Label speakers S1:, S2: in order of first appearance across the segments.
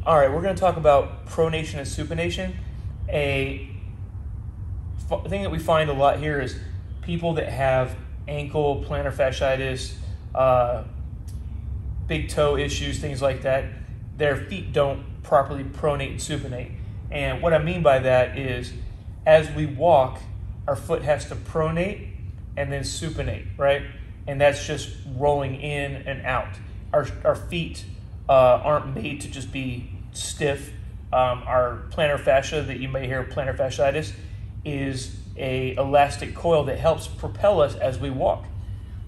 S1: All right, we're going to talk about pronation and supination. A thing that we find a lot here is people that have ankle plantar fasciitis, big toe issues, things like that, their feet don't properly pronate and supinate. And what I mean by that is as we walk, our foot has to pronate and then supinate, right? And that's just rolling in and out. Our feet aren't made to just be stiff. Our plantar fascia that you may hear plantar fasciitis is a elastic coil that helps propel us as we walk.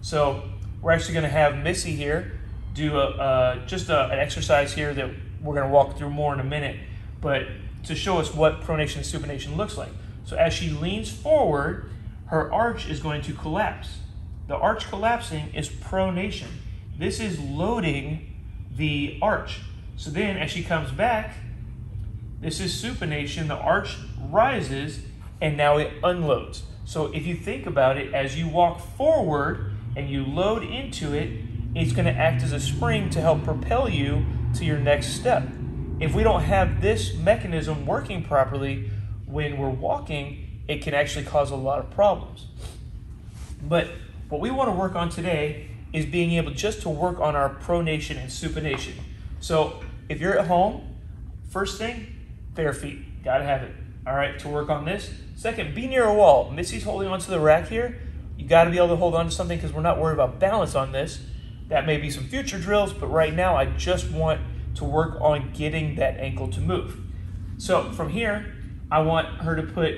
S1: So we're actually going to have Missy here do an exercise here that we're going to walk through more in a minute, but to show us what pronation and supination looks like. So as she leans forward, her arch is going to collapse. The arch collapsing is pronation. This is loading the arch. So then as she comes back, this is supination. The arch rises and now it unloads. So if you think about it, as you walk forward and you load into it, it's going to act as a spring to help propel you to your next step. If we don't have this mechanism working properly when we're walking, it can actually cause a lot of problems. But what we want to work on today is being able just to work on our pronation and supination. So if you're at home, first thing, bare feet, gotta have it. All right, to work on this. Second, be near a wall. Missy's holding onto the rack here. You gotta be able to hold on to something because we're not worried about balance on this. That may be some future drills, but right now I just want to work on getting that ankle to move. So from here, I want her to put,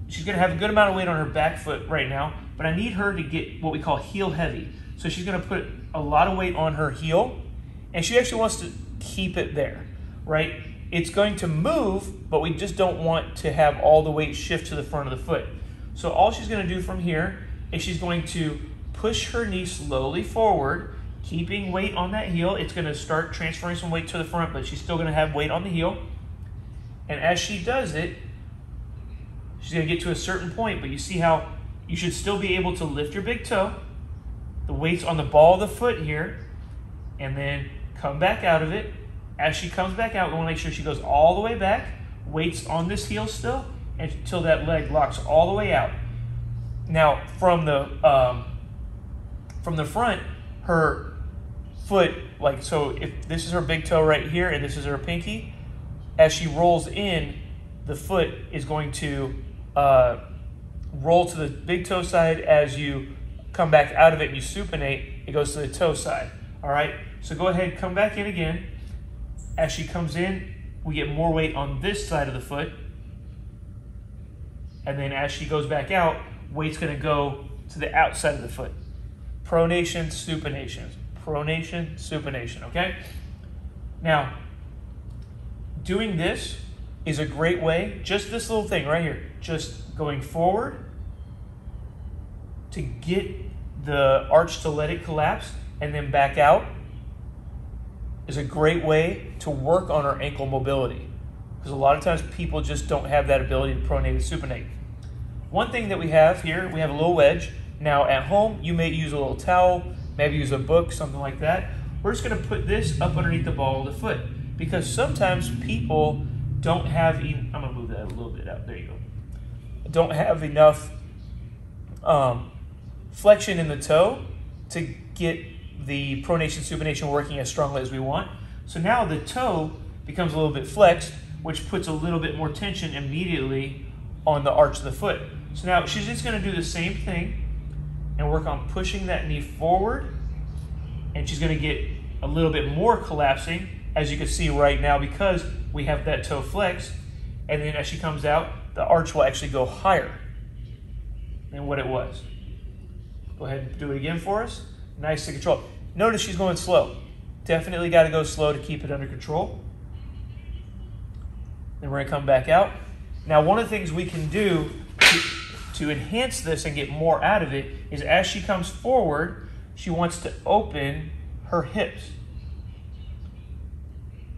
S1: she's gonna have a good amount of weight on her back foot right now, but I need her to get what we call heel heavy. So she's gonna put a lot of weight on her heel, and she actually wants to keep it there, right? It's going to move, but we just don't want to have all the weight shift to the front of the foot. So all she's gonna do from here is she's going to push her knee slowly forward, keeping weight on that heel. It's gonna start transferring some weight to the front, but she's still gonna have weight on the heel. And as she does it, she's gonna get to a certain point, but you see how you should still be able to lift your big toe. The weight's on the ball of the foot here, and then come back out of it. As she comes back out, we wanna make sure she goes all the way back, weight's on this heel still, until that leg locks all the way out. Now, from the front, her foot, like so, if this is her big toe right here and this is her pinky, as she rolls in, the foot is going to roll to the big toe side. As you come back out of it and you supinate, it goes to the toe side. All right, so go ahead, come back in again. As she comes in, we get more weight on this side of the foot. And then as she goes back out, weight's gonna go to the outside of the foot. Pronation, supination. Pronation, supination, okay? Now, doing this is a great way, just this little thing right here, just going forward to get the arch to let it collapse and then back out is a great way to work on our ankle mobility. Because a lot of times people just don't have that ability to pronate and supinate. One thing that we have here, we have a little wedge. Now at home, you may use a little towel, maybe use a book, something like that. We're just gonna put this up underneath the ball of the foot because sometimes people don't have, I'm gonna move that a little bit out, there you go. Don't have enough flexion in the toe to get the pronation supination working as strongly as we want. So now the toe becomes a little bit flexed, which puts a little bit more tension immediately on the arch of the foot. So now she's just gonna do the same thing and work on pushing that knee forward, and she's gonna get a little bit more collapsing, as you can see right now, because we have that toe flexed. And then as she comes out, the arch will actually go higher than what it was. Go ahead and do it again for us. Nice to control. Notice she's going slow. Definitely got to go slow to keep it under control. Then we're going to come back out. Now, one of the things we can do to enhance this and get more out of it is as she comes forward, she wants to open her hips.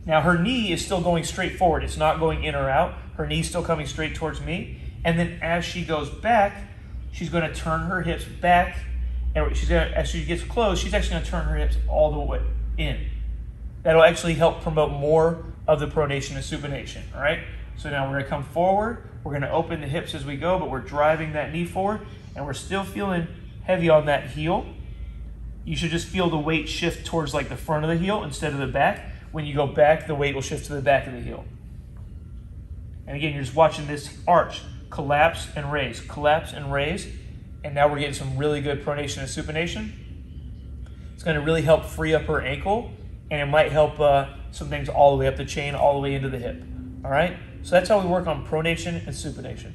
S1: Now, her knee is still going straight forward. It's not going in or out. Her knee's still coming straight towards me. And then as she goes back, she's going to turn her hips back. And as she gets close, she's actually going to turn her hips all the way in. That'll actually help promote more of the pronation and supination, all right? So now we're gonna come forward, we're gonna open the hips as we go, but we're driving that knee forward, and we're still feeling heavy on that heel. You should just feel the weight shift towards like the front of the heel instead of the back. When you go back, the weight will shift to the back of the heel. And again, you're just watching this arch collapse and raise, and now we're getting some really good pronation and supination. It's gonna really help free up her ankle, and it might help some things all the way up the chain, all the way into the hip, all right? So that's how we work on pronation and supination.